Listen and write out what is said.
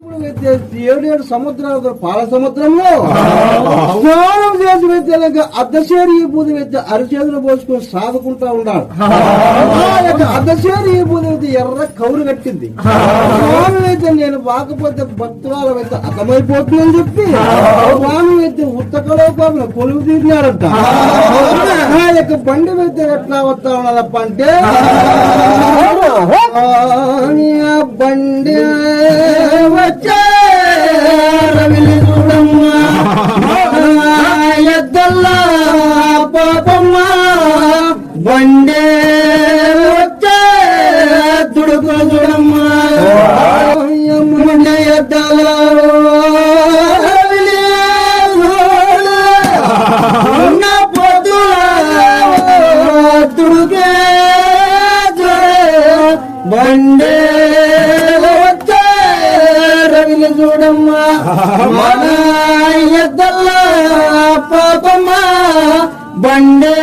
ఏడు సముద్రాలు పాల సముద్రంలో స్నానం చేసి వెళ్తే అర్ధశేరి ఈ బూది వెళ్తే అరిచేతులు పోసుకొని సాదుకుంటా ఉన్నాడు. అర్ధశేరి ఈ బూది వెళ్తే ఎర్ర కౌరు కట్టింది. స్వామి అయితే నేను వాకపోతే భక్తురాల అయితే అర్థమైపోతుందని చెప్పి స్వామి అయితే ఉత్తకలో పాపన కొలువు తీరినారంట. ఆ యొక్క బండి వెళ్తే ఎట్లా వస్తా ఉన్నదప్ప అంటే బండి వచ్చే రవిలి చూడమ్మా ఎద్దల్లా పాపమ్మ బండే వచ్చే తుడుకు చూడమ్మా ఎద్దల తుడుకే బండే చూడమ్మా మన ఎద్దల్లా పాపమ్మ బండే